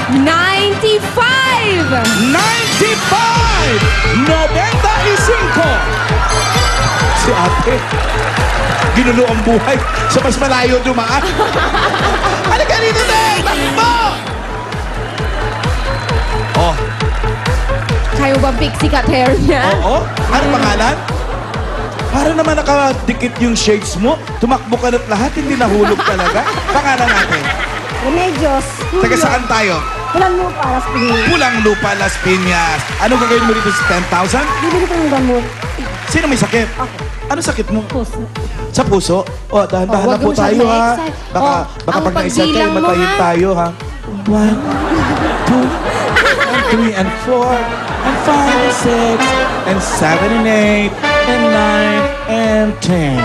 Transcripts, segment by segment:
95! 95! Si ate, ginulo ang buhay sa mas malayo dumaan. Halika dito, Neng! Takbo! Oh, Kaya mo ba pixie cut hair niya? oo. Ano pangalan? Para naman nakadikit yung shades mo. Tumakbo ka na't lahat, hindi nahulog talaga. Pangalan natin. Remedios. Taga saan tayo? Walang mo para sa pinili. Pulang Lupa, Las Piñas. Ano gagawin mo dito sa 10,000? Bibili ko ng gamot. Sino may sakit? Ano sakit mo? Puso. Sa puso? O, dahan-dahan Oh, na po wag mo tayo, siyang ha? ma-excite. Baka, Oh, baka ang pag na-excite kayo, pagbilang mo, matayin ha? tayo, ha? 1, 2, and 3, and 4, and 5, and 6, and 7, and 8, and 9, and 10.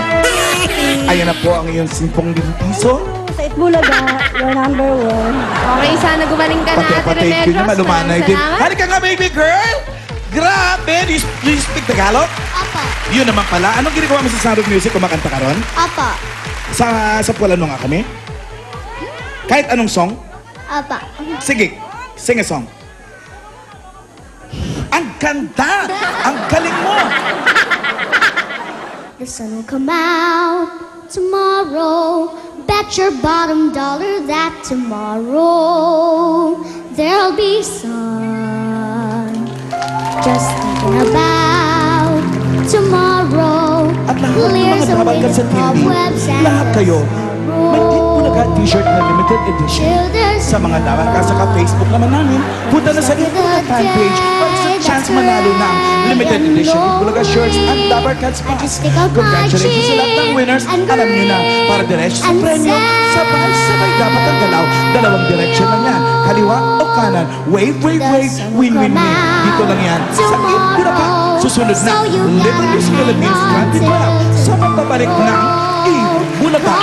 Ayan na po ang iyong 10,000 piso. Sa Itbulaga, your number one. Okay, sana gumaling ka na, Ate Pati-patake yun Remedios. naman, lumanay din. Salamat. Halika nga, baby girl! Grabe! Do you speak Tagalog? Apa. Yun naman pala. Anong ginagawa mo sa Sound of Music? Kumakanta ka ron? Apa. Sa Pualano nga kami? Kahit anong song? Apa. Sige, sing a song. Ang ganda! Ang galing mo! The sun will come out tomorrow. Bet your bottom dollar that tomorrow there'll be sun. Just thinking about tomorrow. At lahat ng Clears mga away babagat the sa TV, cobwebs and lahat kayo, may Itbulaga t-shirt na limited edition. Till there's Sa mga dapat ka sa Facebook naman namin, punta na sa Itbulaga fan page para sa chance manalo ng limited edition Itbulaga shirts at Dabar Cats Pass. Congratulations sa lahat ng winners. Alam niyo na, para diretso sa premyo, sabay-sabay dapat ang galaw. Dalawang direction lang yan. Kaliwa o kanan. Wave, win-win-win. Dito lang yan sa Itbulaga. Susunod na Little Miss Philippines 2012 sa pagbabalik ng Itbulaga.